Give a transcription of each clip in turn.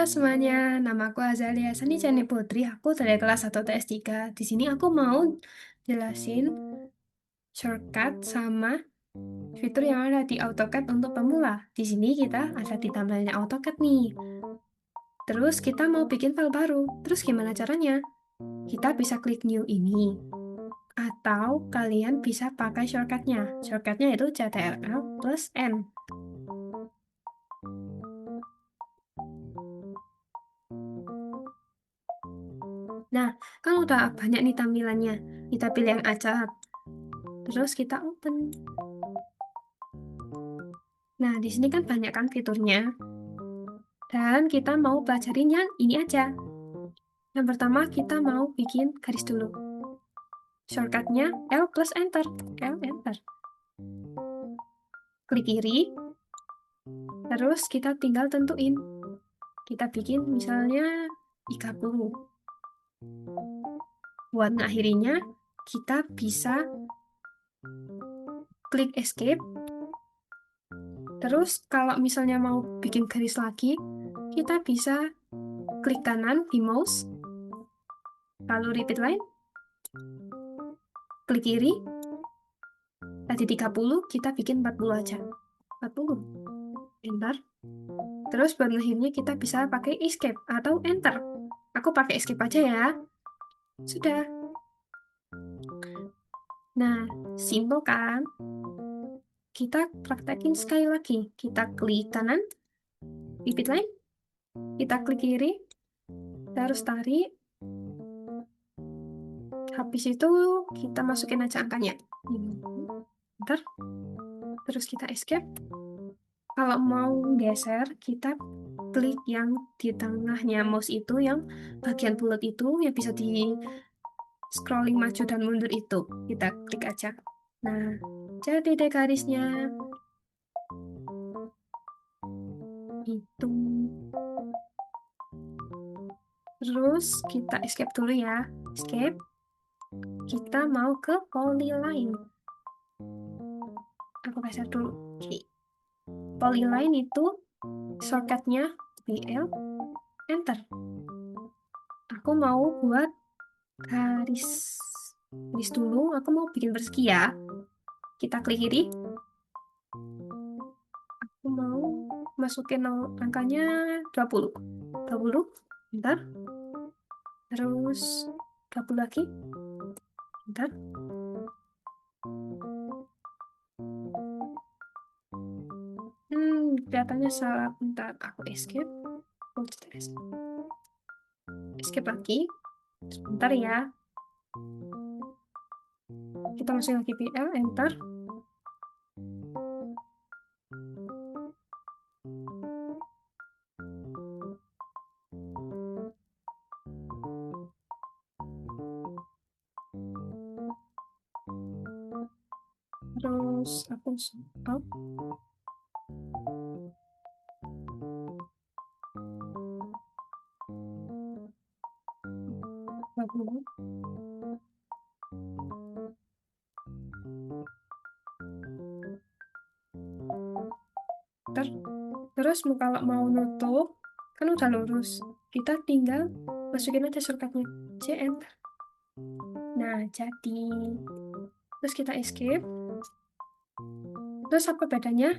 Halo semuanya, nama aku Azalia Sani Chani Putri. Aku dari kelas 1 TS3. Di sini aku mau jelasin shortcut sama fitur yang ada di AutoCAD untuk pemula. Di sini kita ada di tampilannya AutoCAD nih. Terus kita mau bikin file baru. Terus gimana caranya? Kita bisa klik new ini. Atau kalian bisa pakai shortcutnya. Shortcutnya itu CTRL plus N. Nah, kan udah banyak nih tampilannya. Kita pilih yang acak. Terus kita open. Nah, di sini kan banyak kan fiturnya. Dan kita mau pelajarin yang ini aja. Yang pertama kita mau bikin garis dulu. Shortcutnya L plus Enter. L, Enter. Klik kiri. Terus kita tinggal tentuin. Kita bikin misalnya 30. Buat ngakhirinya, kita bisa klik Escape. Terus kalau misalnya mau bikin garis lagi, kita bisa klik kanan di mouse, lalu repeat line, klik kiri, tadi 30, kita bikin 40 aja. 40. Enter. Terus buat ngakhirnya kita bisa pakai escape atau enter. Aku pakai escape aja ya. Sudah. Nah, simple kan? Kita praktekin sekali lagi. Kita klik kanan, repeat line, kita klik kiri, terus tarik. Habis itu kita masukin aja angkanya. Enter. Terus kita escape. Kalau mau geser, kita klik yang di tengahnya mouse itu, yang bagian bulat itu, yang bisa di scrolling maju dan mundur itu. Kita klik aja. Nah, jadi deh garisnya. Itu. Terus kita escape dulu ya. Escape. Kita mau ke polyline. Aku geser dulu. Oke. Polyline itu shortcutnya BL, Enter. Aku mau buat garis dulu. Aku mau bikin persegi ya. Kita klik kiri. Aku mau masukin angkanya 20. 20. Bentar. Terus 20 lagi. Bentar. Kelihatannya salah. Bentar. Aku escape. Escape lagi. Sebentar ya. Kita masukin lagi PL. Enter. Terus aku stop. Terus kalau mau nutup, kan udah lurus. Kita tinggal masukin aja shortcutnya. C, Enter. Nah, jadi. Terus kita escape. Terus apa bedanya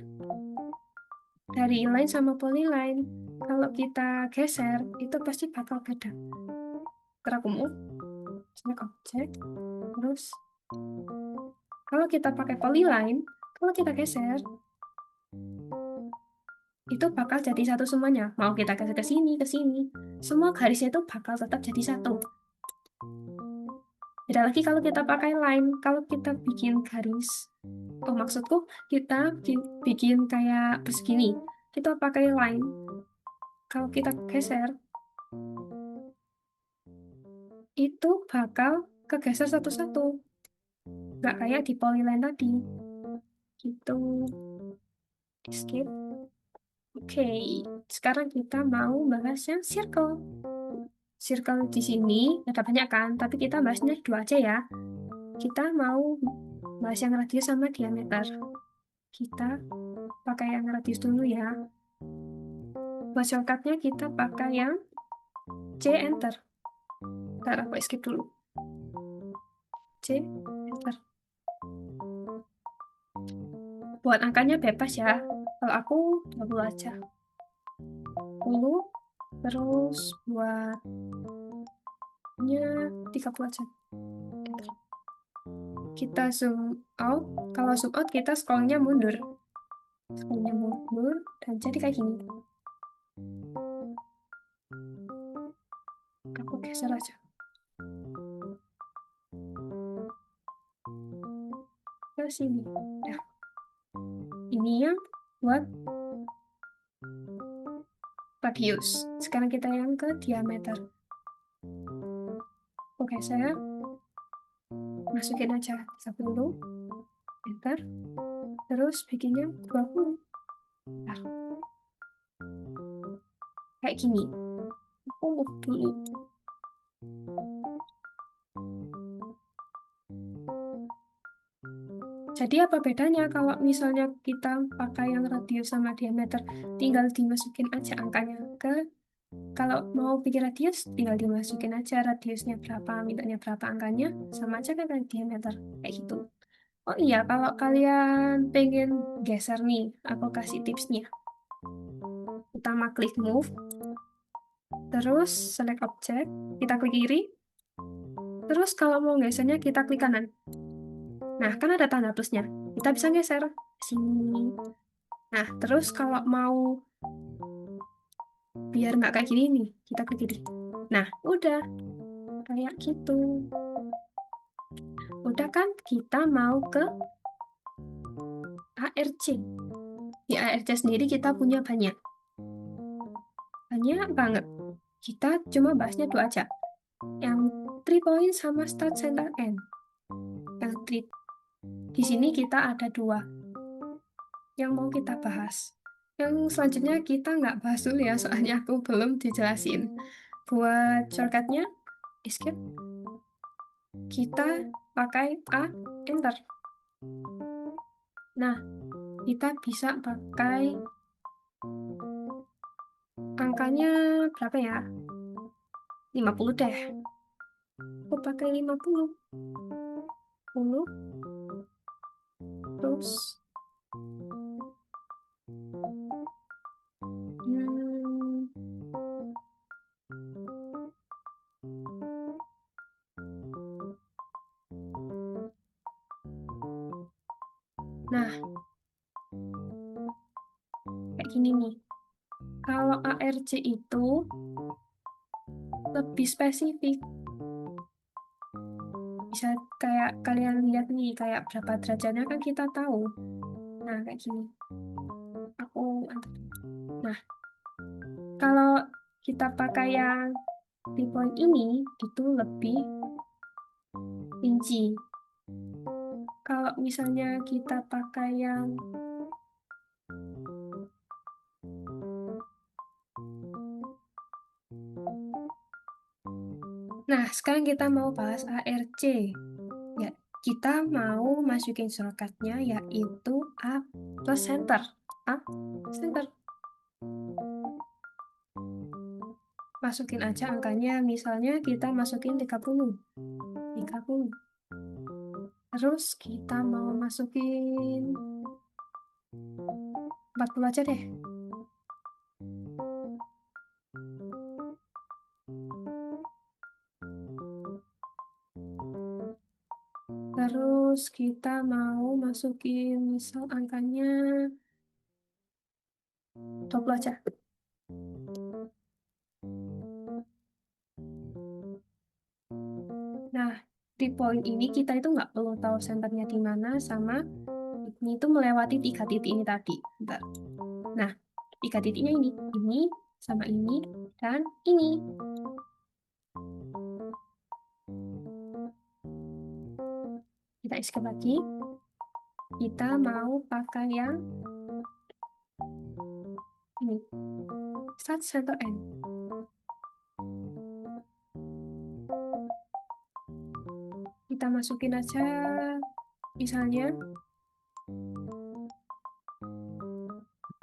dari inline sama polyline? Kalau kita geser, itu pasti bakal beda. Ntar aku move, select object, terus kalau kita pakai polyline, kalau kita geser, itu bakal jadi satu semuanya. Mau kita geser ke sini, semua garisnya itu bakal tetap jadi satu. Beda lagi kalau kita pakai line, kalau kita bikin garis, maksudku kita bikin kayak begini, kita pakai line. Kalau kita geser, itu bakal kegeser satu-satu. Nggak kayak di polyline tadi. Gitu. Skip. Oke, sekarang kita mau bahas yang circle. Circle di sini ada banyak kan, tapi kita bahasnya dua aja ya. Kita mau bahas yang radius sama diameter. Kita pakai yang radius dulu ya. Buat shortcutnya kita pakai yang C enter. Ntar aku skip dulu. C enter. Buat angkanya bebas ya. Kalau aku 20 aja. 10. Terus buatnya 30 aja. Enter. Kita zoom out. Kalau zoom out kita scrollnya mundur. Scrollnya mundur dan jadi kayak gini. Aku geser aja. Ke sini. Nah, ini yang buat radius. Sekarang kita yang ke diameter. Oke, saya masukin aja 10. Enter. Terus bikinnya 20. Nah, kayak gini. Aku move dulu. Jadi apa bedanya kalau misalnya kita pakai yang radius sama diameter, tinggal dimasukin aja angkanya ke, kalau mau bikin radius, tinggal dimasukin aja radiusnya berapa, mintanya berapa angkanya, sama aja kan kayak diameter, kayak gitu. Oh iya, kalau kalian pengen geser nih, aku kasih tipsnya. Utama klik move, terus select object, kita klik kiri, terus kalau mau gesernya kita klik kanan. Nah, kan ada tanda plusnya. Kita bisa geser sini. Nah, terus kalau mau biar nggak kayak gini nih, kita klik kiri. Nah, udah. Kayak gitu. Udah kan, kita mau ke ARC. Di ARC sendiri kita punya banyak. Banyak banget. Kita cuma bahasnya 2 aja. Yang 3 point sama start, center, end. Yang 3. Di sini kita ada 2 yang mau kita bahas. Yang selanjutnya kita nggak bahas dulu ya, soalnya aku belum dijelasin. Buat shortcutnya, escape, kita pakai A, enter. Nah, kita bisa pakai angkanya berapa ya? 50 deh. Aku pakai 50. 10. Terus hmm, nah, kayak gini nih. Kalau ARC itu lebih spesifik. Bisa kayak kalian lihat nih, kayak berapa derajatnya kan kita tahu. Nah, kayak gini. Aku antar. Nah, kalau kita pakai yang di point ini, itu lebih rinci. Kalau misalnya kita pakai yang nah, sekarang kita mau bahas ARC. Ya, kita mau masukin shortcutnya yaitu A plus center. A center. Masukin aja angkanya, misalnya kita masukin 30. 30. Terus kita mau masukin 40 aja deh. Terus kita mau masukin misal angkanya 20 aja. Nah, di poin ini kita itu nggak perlu tahu senternya di mana, sama ini itu melewati 3 titik ini tadi. Bentar. Nah, 3 titiknya ini sama ini, dan ini. Kita escape lagi. Kita mau pakai yang ini. Start, center, end. Kita masukin aja, misalnya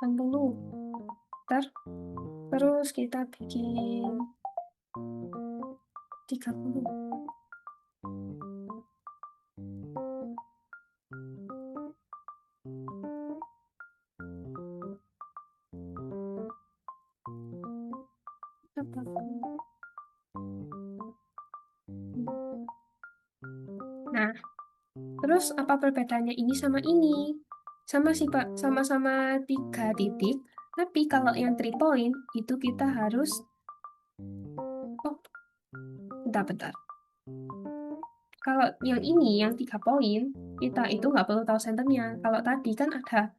80. Ntar kita bikin 30. Nah, terus apa perbedaannya ini sama ini? Sama sih Pak, sama-sama 3 titik. Tapi kalau yang 3 point itu kita harus, oh, bentar-bentar. Kalau yang ini, yang 3 poin, kita itu nggak perlu tahu senternya. Kalau tadi kan ada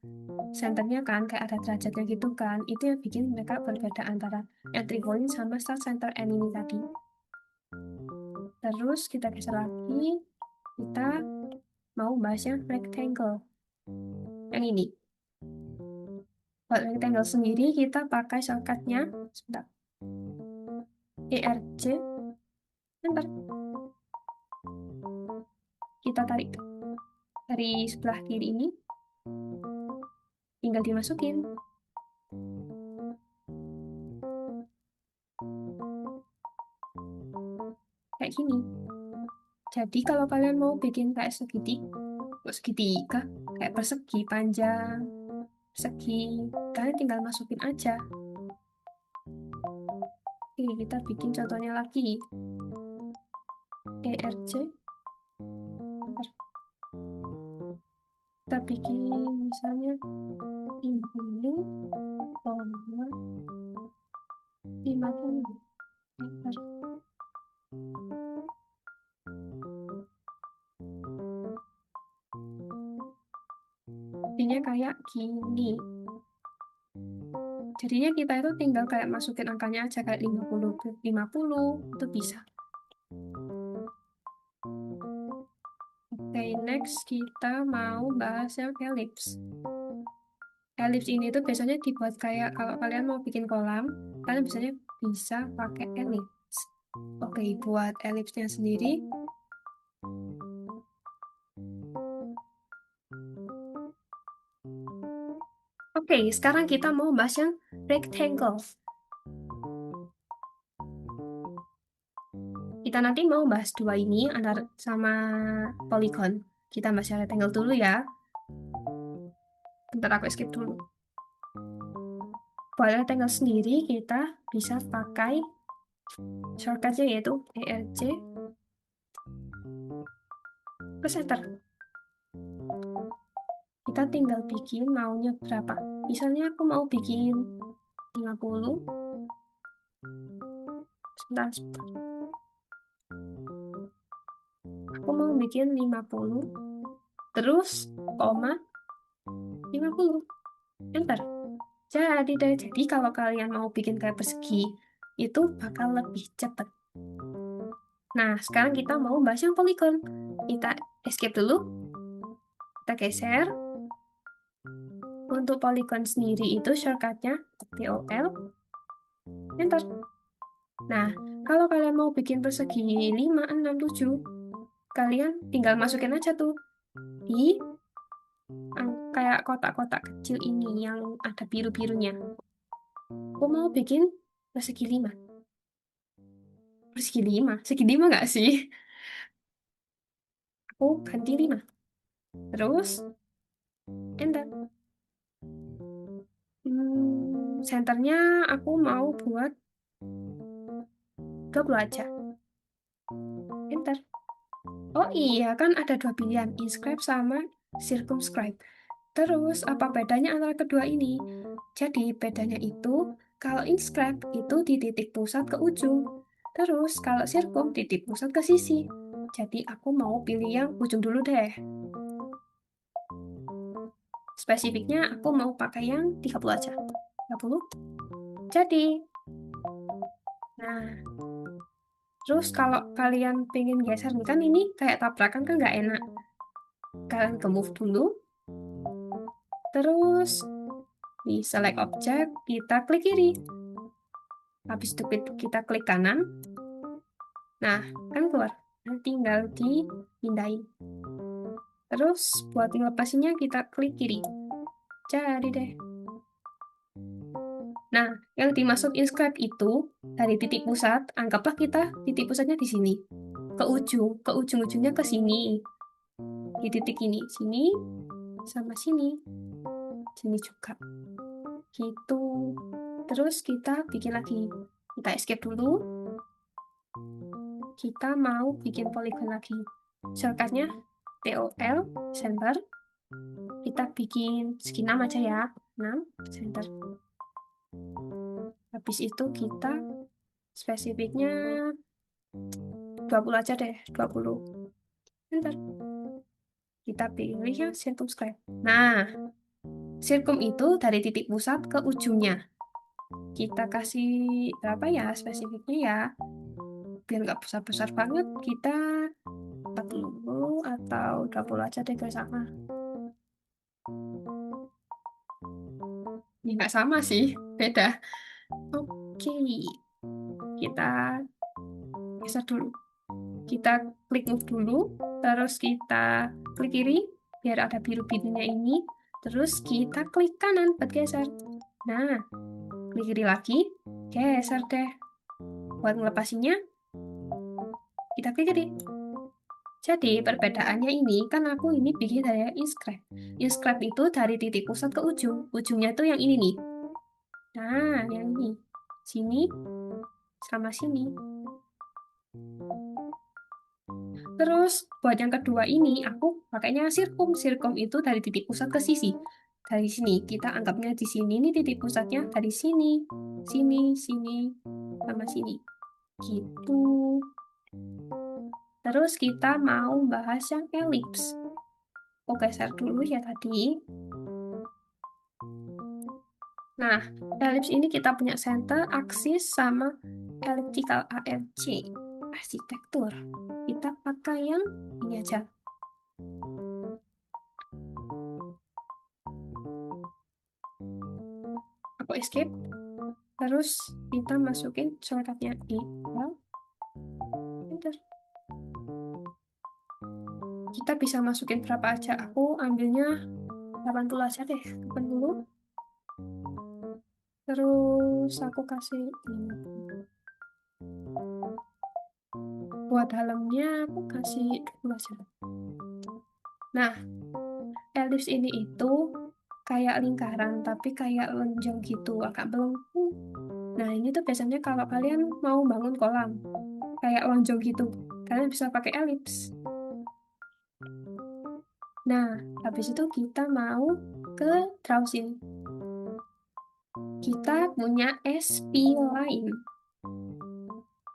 senternya kan, kayak ada derajatnya gitu kan. Itu yang bikin mereka berbeda antara yang 3 point sama start center end ini tadi. Terus kita geser lagi, kita mau bahas yang rectangle. Yang ini. Buat rectangle sendiri, kita pakai shortcutnya, sebentar, ERC, bentar. Kita tarik dari sebelah kiri ini, tinggal dimasukin. Kayak gini. Jadi kalau kalian mau bikin kayak segitiga, kayak persegi panjang, persegi, kalian tinggal masukin aja. Oke, kita bikin contohnya lagi. ERC. Kita bikin misalnya 50,50 meter. Jadinya kayak gini. Jadinya kita itu tinggal kayak masukin angkanya aja kayak 50 ke 50 itu bisa. Oke, next kita mau bahas yang ellipse. Ellipse ini tuh biasanya dibuat kayak kalau kalian mau bikin kolam, kalian biasanya bisa pakai ellipse. Oke, buat ellipse-nya sendiri, oke, sekarang kita mau bahas yang rectangle. Kita nanti mau bahas dua ini antara sama polygon. Kita bahas yang rectangle dulu ya. Bentar aku skip dulu. Buat rectangle sendiri kita bisa pakai shortcutnya yaitu ERC plus enter. Kita tinggal bikin maunya berapa. Misalnya aku mau bikin 50. Sebentar, sebentar. Aku mau bikin 50. Terus, koma, 50. Enter. Jadi deh, jadi kalau kalian mau bikin kayak persegi, itu bakal lebih cepat. Nah, sekarang kita mau bahas yang polygon. Kita escape dulu. Kita geser. Untuk polygon sendiri itu shortcutnya POL. Enter. Nah, kalau kalian mau bikin persegi 5, 6, 7, kalian tinggal masukin aja tuh di kayak kotak-kotak kecil ini yang ada biru-birunya. Aku mau bikin persegi 5. Persegi 5? Segi 5 nggak sih? Aku ganti 5. Terus, enter. Senternya aku mau buat 20 aja. Enter. Oh iya, kan ada dua pilihan, inscribe sama circumscribe. Terus, apa bedanya antara kedua ini? Jadi, bedanya itu, kalau inscribe itu di titik pusat ke ujung. Terus, kalau circum titik pusat ke sisi. Jadi, aku mau pilih yang ujung dulu deh. Spesifiknya, aku mau pakai yang 30 aja. 30. Jadi, nah, terus kalau kalian pengen geser nih, kan ini kayak tabrakan kan nggak enak. Kalian ke move dulu. Terus, di select object, kita klik kiri. Habis itu kita klik kanan. Nah, kan keluar. Nah, tinggal dipindahin. Terus, buat ngelepasinnya kita klik kiri. Jadi deh. Nah, Yang dimaksud inscribe itu dari titik pusat, anggaplah kita titik pusatnya di sini. Ke ujung-ujungnya ke sini. Di titik ini, sini sama sini. Sini juga. Gitu. Terus kita bikin lagi. Kita escape dulu. Kita mau bikin polygon lagi. Shortcutnya TOL, center. Kita bikin segi 6 aja ya. 6, center. Habis itu kita spesifiknya 20 aja deh, 20. Bentar. Kita pilih yang circumscribe. Nah, circum itu dari titik pusat ke ujungnya. Kita kasih berapa ya spesifiknya ya? Biar nggak besar-besar banget, kita 40 atau 20 aja deh guys sama. Ya nggak sama sih, beda. Oke, kita geser dulu. Kita klik move dulu, terus kita klik kiri, biar ada biru-birunya ini. Terus kita klik kanan buat geser. Nah, klik kiri lagi, geser deh. Buat ngelepasinya, kita klik kiri. Jadi perbedaannya ini kan aku ini bikin dari inscribe. Inscribe itu dari titik pusat ke ujung. Ujungnya tuh yang ini nih. Nah, yang ini. Sini sama sini. Terus buat yang kedua ini aku pakainya sirkum. Sirkum itu dari titik pusat ke sisi. Dari sini kita anggapnya di sini ini titik pusatnya dari sini, sini, sini, sama sini. Gitu. Terus kita mau bahas yang elips. Oke, share dulu ya tadi. Nah, elips ini kita punya center, aksis, sama elliptical ARC. Arsitektur. Kita pakai yang ini aja. Aku escape. Terus kita masukin shortcutnya di enter. Kita bisa masukin berapa aja. Aku ambilnya 80 aja deh. 80. Terus aku kasih ini. Buat dalamnya aku kasih 20 aja. Nah, elips ini itu kayak lingkaran, tapi kayak lonjong gitu, agak melengkung. Nah, ini tuh biasanya kalau kalian mau bangun kolam, kayak lonjong gitu, kalian bisa pakai elips. Nah, habis itu kita mau ke drawing. Kita punya SP-line.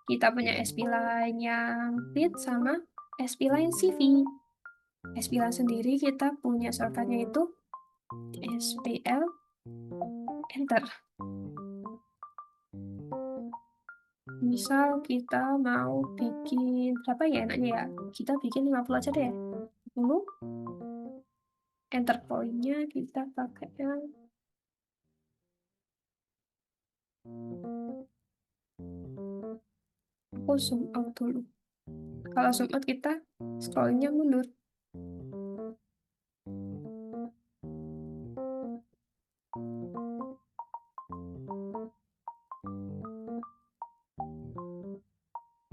Kita punya SP-line yang fit sama SP-line CV. SP-line sendiri kita punya shortcutnya itu SPL, enter. Misal kita mau bikin berapa ya enaknya ya? Kita bikin 50 aja deh. 10. Enter pointnya kita pakai yang aku zoom out dulu. Kalau zoom out kita scrollnya mundur.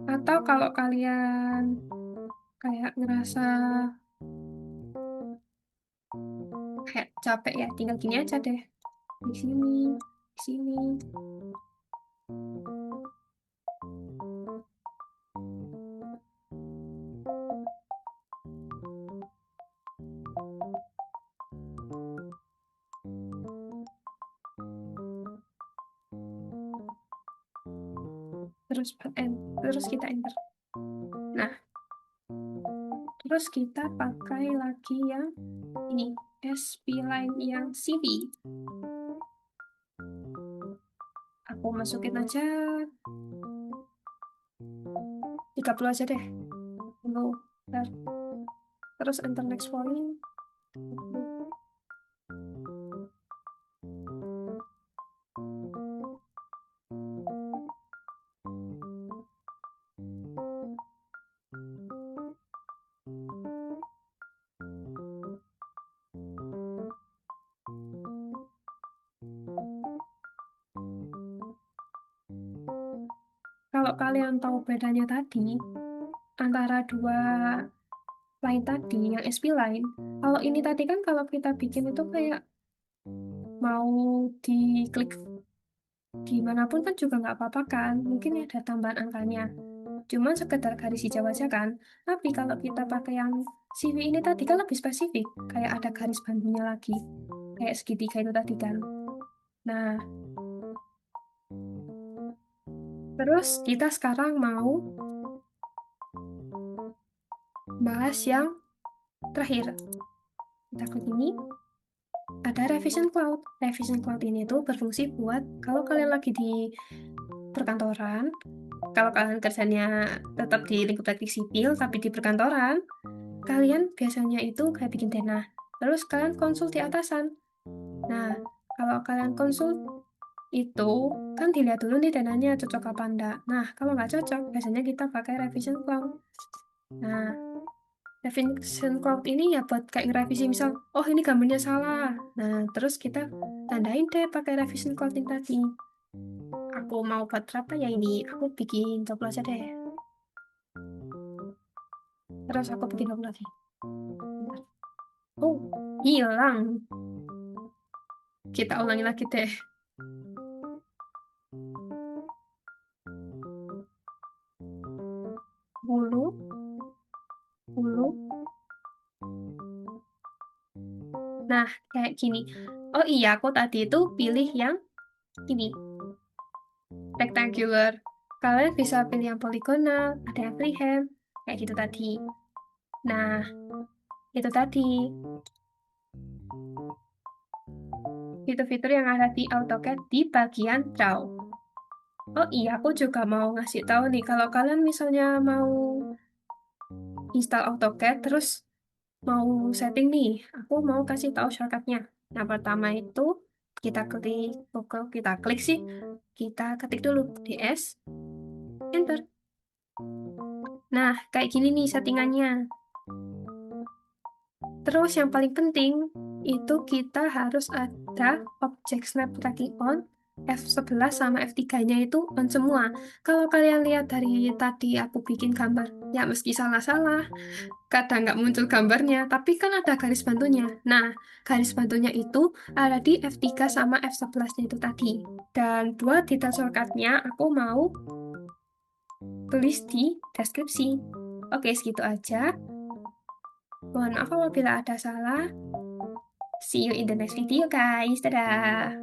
Atau kalau kalian kayak ngerasa kayak capek ya, tinggal gini aja deh. Di sini, di sini. Terus terus kita enter. Nah, terus kita pakai lagi yang ini, SP line yang CV. Aku masukin aja 30 aja deh. Tunggu, bentar. Terus enter next point. kalau kalian tahu bedanya tadi, antara dua line tadi, yang SP line, kalau ini tadi kan kalau kita bikin itu kayak mau diklik dimanapun kan juga nggak apa-apa kan, mungkin ada tambahan angkanya. Cuma sekedar garis hijau aja kan. Tapi kalau kita pakai yang CV ini tadi kan lebih spesifik, kayak ada garis bantunya lagi, kayak segitiga itu tadi kan. Nah, terus kita sekarang mau bahas yang terakhir. Kita klik ini, ada Revision Cloud. Revision Cloud ini tuh berfungsi buat kalau kalian lagi di perkantoran, kalau kalian kerjanya tetap di lingkup teknik sipil, tapi di perkantoran, kalian biasanya itu kayak bikin denah. Terus kalian konsul di atasan. Nah, kalau kalian konsul itu kan dilihat dulu nih dananya cocok apa enggak. Nah, kalau nggak cocok, biasanya kita pakai revision cloud. Nah, revision cloud ini ya buat kayak ngerevisi misal, oh ini gambarnya salah. Nah, terus kita tandain deh pakai revision cloud yang tadi. Aku mau buat berapa ya ini? Aku bikin 20 aja deh. Terus aku bikin 20 lagi. Bentar. Oh, hilang. Kita ulangi lagi deh. Bulu, bulu. Nah, kayak gini. Oh iya, aku tadi itu pilih yang ini, rectangular. Kalian bisa pilih yang poligonal, ada yang freehand, kayak gitu tadi. Nah, itu tadi fitur-fitur yang ada di AutoCAD di bagian Draw. Oh iya, aku juga mau ngasih tahu nih, kalau kalian misalnya mau install AutoCAD, terus mau setting nih, aku mau kasih tahu shortcutnya. Yang pertama itu kita klik, kita klik sih, kita ketik dulu DS, enter. Nah, kayak gini nih settingannya. Terus yang paling penting itu kita harus ada object snap tracking on, F11 sama F3-nya itu on semua. Kalau kalian lihat dari tadi aku bikin gambar, ya meski salah-salah, kadang nggak muncul gambarnya, tapi kan ada garis bantunya. Nah, garis bantunya itu ada di F3 sama F11-nya itu tadi. Dan dua detail shortcut-nya aku mau tulis di deskripsi. Oke, segitu aja. Mohon maaf apabila ada salah. See you in the next video, guys. Dadah!